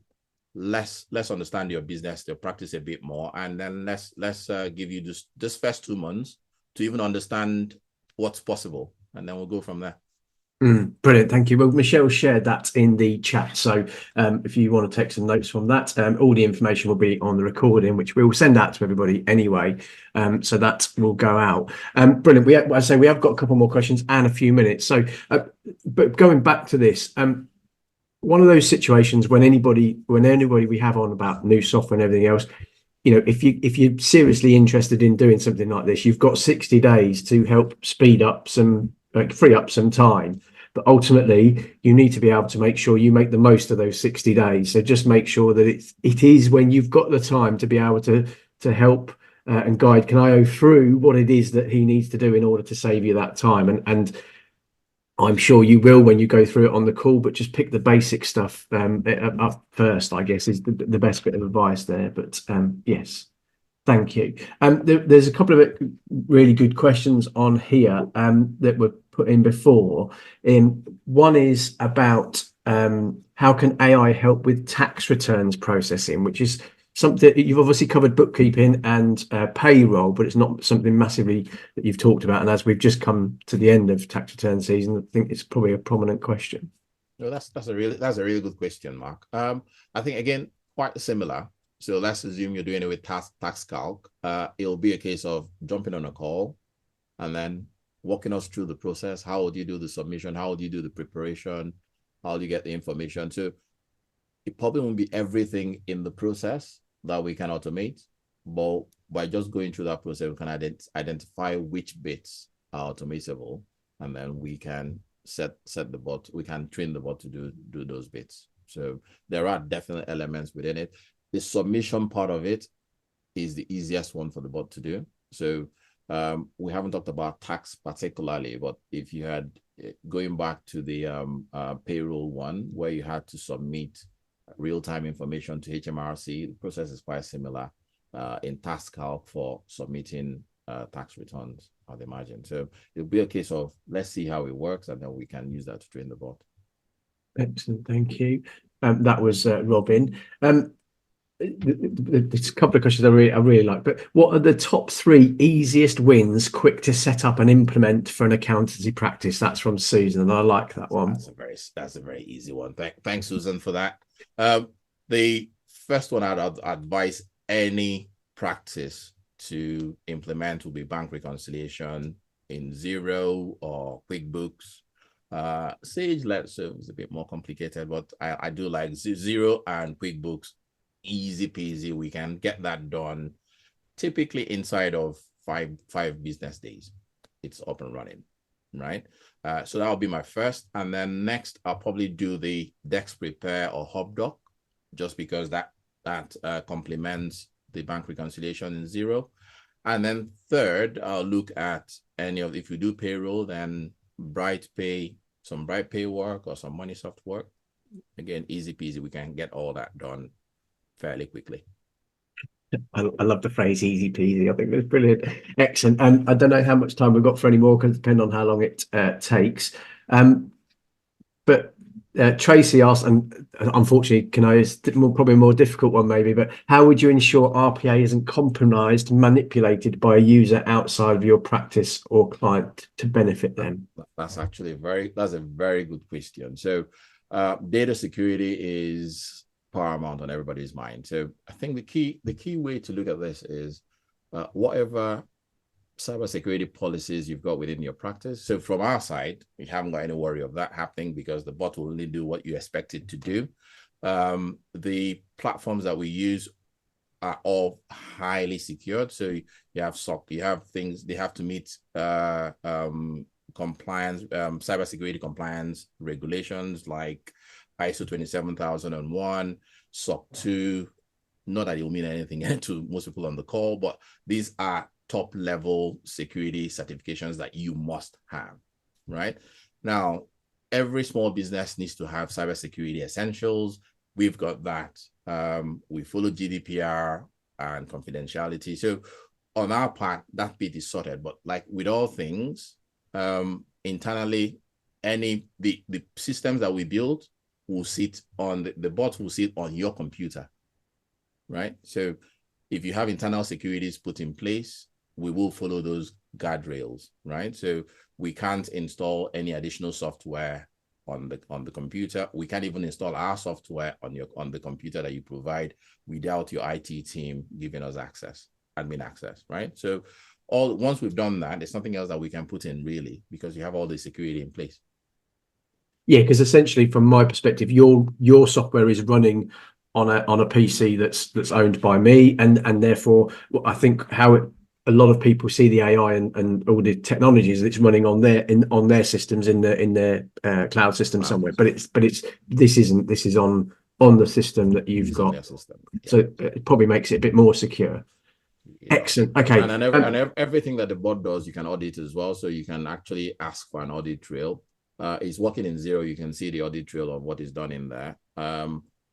[SPEAKER 2] let's understand your business, to practice a bit more, and then let's give you this first 2 months to even understand what's possible, and then we'll go from there.
[SPEAKER 1] Brilliant, thank you. Well, Michelle shared that in the chat, so if you want to take some notes from that, all the information will be on the recording, which we will send out to everybody anyway, so that will go out. Brilliant. We have got a couple more questions and a few minutes. So, but going back to this, one of those situations when anybody we have on about new software and everything else, you know, if you're seriously interested in doing something like this, you've got 60 days to help speed up free up some time. But ultimately, you need to be able to make sure you make the most of those 60 days. So just make sure that it is when you've got the time to be able to help and guide Kanayo through what it is that he needs to do in order to save you that time. And I'm sure you will when you go through it on the call, but just pick the basic stuff up first, I guess, is the best bit of advice there. But yes. Thank you. There's a couple of really good questions on here that were put in before. One is about how can AI help with tax returns processing, which is something you've obviously covered, bookkeeping and payroll, but it's not something massively that you've talked about. And as we've just come to the end of tax return season, I think it's probably a prominent question.
[SPEAKER 2] No, that's a really good question, Mark. I think again quite similar. So let's assume you're doing it with tax calc. It'll be a case of jumping on a call and then walking us through the process. How would you do the submission? How would you do the preparation? How do you get the information? So it probably won't be everything in the process that we can automate, but by just going through that process, we can identify which bits are automatable, and then we can set the bot. We can train the bot to do those bits. So there are definite elements within it. The submission part of it is the easiest one for the bot to do. So we haven't talked about tax particularly, but if you had going back to the payroll one where you had to submit real-time information to HMRC, the process is quite similar in tax calc for submitting tax returns, I'd imagine. So it'll be a case of let's see how it works, and then we can use that to train the bot.
[SPEAKER 1] Excellent, thank you. That was Robin. There's a couple of questions I really like, but what are the top 3 easiest wins quick to set up and implement for an accountancy practice? That's from Susan, and I like that one.
[SPEAKER 2] That's a very easy one. Thanks, Susan, for that. The first one I'd advise any practice to implement will be bank reconciliation in Xero or QuickBooks. Sage, let's say it's a bit more complicated, but I do like Xero and QuickBooks. Easy peasy. We can get that done typically inside of five business days. It's up and running, right? So that'll be my first. And then next, I'll probably do the Dex Prepare or HubDoc, just because that complements the bank reconciliation in Xero. And then third, I'll look at if you do payroll, then BrightPay, some BrightPay work or some MoneySoft work. Again, easy peasy. We can get all that done fairly quickly.
[SPEAKER 1] I love the phrase easy peasy. I think that's brilliant. Excellent. I don't know how much time we've got for any more, because it depends on how long it takes. But Tracy asked, and unfortunately, Kanayo is probably a more difficult one maybe, but how would you ensure RPA isn't compromised, manipulated by a user outside of your practice or client to benefit them?
[SPEAKER 2] That's actually a very good question. So data security is paramount on everybody's mind. So I think the key way to look at this is whatever cybersecurity policies you've got within your practice. So from our side, we haven't got any worry of that happening, because the bot will only do what you expect it to do. The platforms that we use are all highly secured. So you have SOC, you have things, they have to meet compliance, cybersecurity compliance regulations like ISO 27001, SOC 2. Not that it will mean anything to most people on the call, but these are top level security certifications that you must have, right? Now, every small business needs to have cybersecurity essentials. We've got that. We follow GDPR and confidentiality. So on our part, that bit is sorted. But like with all things, internally, the systems that we build will sit on the bot will sit on your computer, right? So if you have internal securities put in place, we will follow those guardrails, right? So we can't install any additional software on the computer. We can't even install our software on the computer that you provide without your IT team giving us admin access, right? So once we've done that, there's something else that we can put in, really, because you have all the security in place.
[SPEAKER 1] Yeah, because essentially, from my perspective, your software is running on a PC that's owned by me, and therefore, I think a lot of people see the AI and all the technologies that's running on their systems in their cloud system somewhere. But this is on the system that you've got. Yeah. So it probably makes it a bit more secure. Yeah. Excellent. Okay.
[SPEAKER 2] And everything that the bot does, you can audit as well. So you can actually ask for an audit trail. It's working in Xero. You can see the audit trail of what is done in there.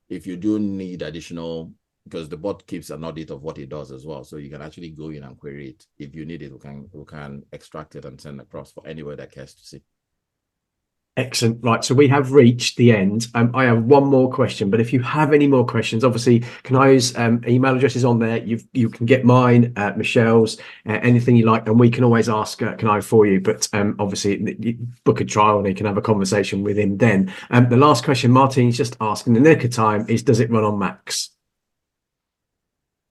[SPEAKER 2] If you do need additional, because the bot keeps an audit of what it does as well, so you can actually go in and query it. If you need it, we can extract it and send across for anywhere that cares to see.
[SPEAKER 1] Excellent. Right, so we have reached the end. I have one more question, but if you have any more questions, obviously Kanayo's email address is on there. You can get mine, Michelle's, anything you like, and we can always ask Kanayo for you. But obviously, book a trial and you can have a conversation with him then. The last question Martin's just asked in the nick of time is, does it run on Macs?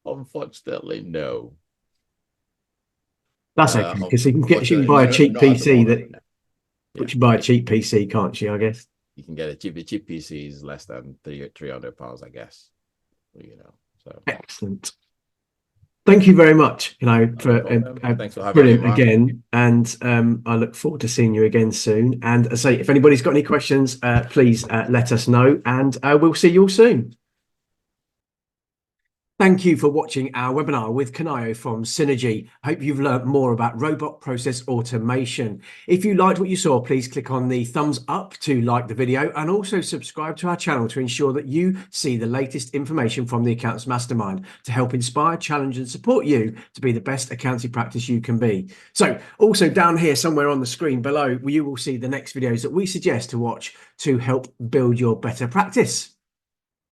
[SPEAKER 2] Unfortunately, no.
[SPEAKER 1] That's okay, because she can buy a cheap
[SPEAKER 2] not at the
[SPEAKER 1] PC
[SPEAKER 2] moment, no.
[SPEAKER 1] she can buy a cheap PC, can't she? I guess
[SPEAKER 2] You can get a cheap PC is less than £300, I guess. So
[SPEAKER 1] excellent. Thank you very much, for
[SPEAKER 2] thanks for having me,
[SPEAKER 1] brilliant
[SPEAKER 2] Mark.
[SPEAKER 1] again. And I look forward to seeing you again soon. And I say, if anybody's got any questions, please let us know, and we'll see you all soon. Thank you for watching our webinar with Kanayo from Sinnergy. I hope you've learned more about robot process automation. If you liked what you saw, please click on the thumbs up to like the video, and also subscribe to our channel to ensure that you see the latest information from the Accountants Mastermind to help inspire, challenge and support you to be the best accounting practice you can be. So also down here somewhere on the screen below, you will see the next videos that we suggest to watch to help build your better practice.